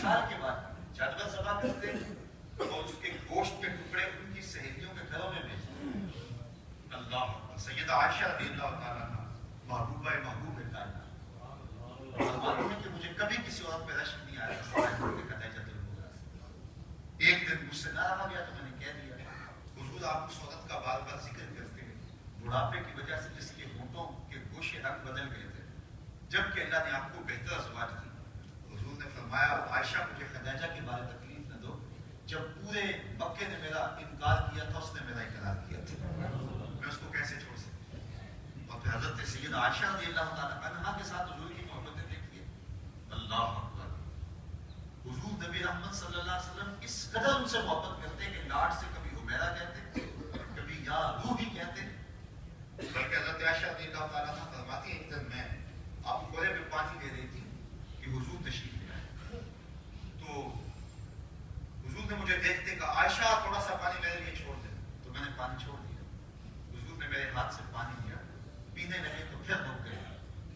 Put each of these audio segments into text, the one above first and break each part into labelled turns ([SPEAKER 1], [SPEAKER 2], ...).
[SPEAKER 1] سال کے بعد جانور ذبح کرتے اور اس کے گوشت کے ٹکڑے ان کی سہیلیوں کے گھروں میں بھیجتے. اللہ سیدہ عائشہ رضی اللہ تعالیٰ عنہ محبوبہ محبوب کائنات فرماتی ہیں کہ مجھے کبھی کسی اور پہ رشک نہیں آیا سوائے خدیجہ رضی اللہ عنہا. ایک دن مجھ سے نہ رہا گیا تو میں نے کہہ دیا حضور آپ اس عورت کا بار بار ذکر کرتے ہیں بڑھاپے کی وجہ سے جس کے ہونٹوں کے گوشے رنگ بدل گئے تھے جبکہ اللہ نے آپ کو بہتر ازواج دی. حضور نے فرمایا عائشہ مجھے خدیجہ کے بارے تکلیف نہ دو. جب پورے مکے نے میرا انکار کیا تھا اس نے میرا اقرار کیا تھا, میں اس کو کیسے چھوڑ سکتا. اور پھر حضرت سیدہ عائشہ رضی اللہ تعالیٰ عنہا کے ساتھ حضور کی محبتیں دیکھیے. اللہ اکبر. حضور نبی رحمت صلی اللہ علیہ وسلم اس قدر ان سے محبت کرتے کہ لاڈ سے کبھی حمیرہ کہتے کبھی یا روحی کہتے. بلکہ حضرت عائشہ رضی اللہ تعالیٰ عنہ فرماتی ہیں ایک دن میں آپ کولے میں پانی دے رہی تھی کہ حضور تشریف لے آئے تو حضور نے مجھے دیکھتے کہا عائشہ تھوڑا سا پانی میرے لیے چھوڑ دے. تو میں نے پانی چھوڑ دیا. حضور نے میرے ہاتھ سے پانی لیا پینے لگے تو پھر رک گئے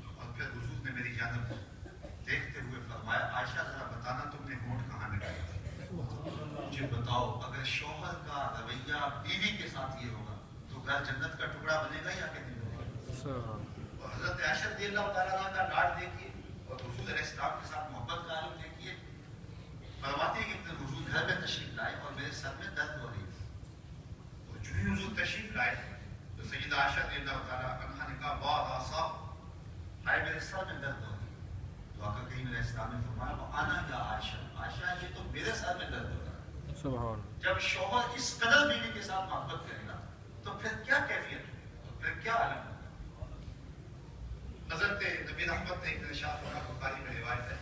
[SPEAKER 1] اور پھر حضور نے میری جانب دیکھتے ہوئے فرمایا عائشہ ذرا بتانا تم نے ہونٹ کہاں لگائے تھے. مجھے بتاؤ اگر شوہر کا رویہ بیوی کے ساتھ یہ ہوگا تو گھر جنت کا ٹکڑا بنے گا یا کہ نہیں بنے گا. اور حضرت عائشہ رضی اللہ تعالیٰ عنہ کا لاڈ دیکھیے اور حضور علیہ السلام کے ساتھ محبت کا عالم دیکھیے. فرماتی ہے کہ حضور گھر میں تشریف لائے اور میرے سر میں درد ہو رہی تھی. اور جو ہی حضور تشریف لائے تو سیدہ عائشہ رضی اللہ تعالیٰ عنہا نے کہا واہ آصاب ہائے میرے سر میں درد ہو رہی. تو آقا کریم علیہ السلام نے فرمایا آنا یا عائشہ عائشہ یہ تو میرے سر میں درد ہو رہا ہے. جب شوہر اس قدر بیوی کے ساتھ محبت کرے گا تو پھر کیا کیفیت ہے تو پھر کیا عالم ہوگا. حضرت نبی رحمت نے ایک ارشاد فرمایا بخاری میں روایت ہے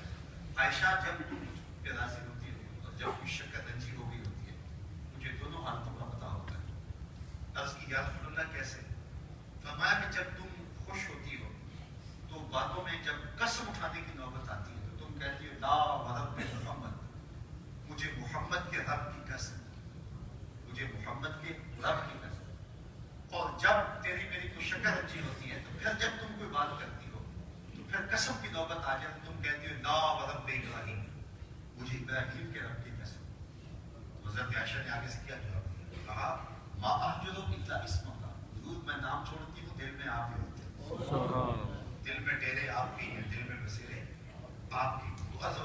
[SPEAKER 1] عائشہ جب تم پہ راضی ہوتی ہے اور جب کوئی شکر رنجی ہو گئی ہوتی ہے مجھے دونوں حالتوں کا پتہ ہوتا ہے. عرض کی یا رسول اللہ کیسے. فرمایا کہ جب تم خوش ہوتی ہو تو باتوں میں جب قسم اٹھانے کی نوبت آتی ہے تو تم کہتی ہو لا ورب محمد مجھے محمد کے رب کی قسم مجھے محمد کے رب کی قسم. اور جب تیری میری کوئی شکر رنجی ہوتی ہے تو پھر جب تم کوئی بات کرتی ہو تو پھر قسم کی نوبت آ جائے تم کہتی ہو لا ورب ابراہیم مجھے ابراہیم کے رب کی قسم. حضرت عائشہ نے آگے سے کیا جواب دیا کہا ما احجر الا اسمک ضرور میں نام چھوڑتی ہوں دل میں آپ ہی ہوتے ہیں. دل میں ڈیرے آپ بھی ہیں دل میں بسیرے آپ کی.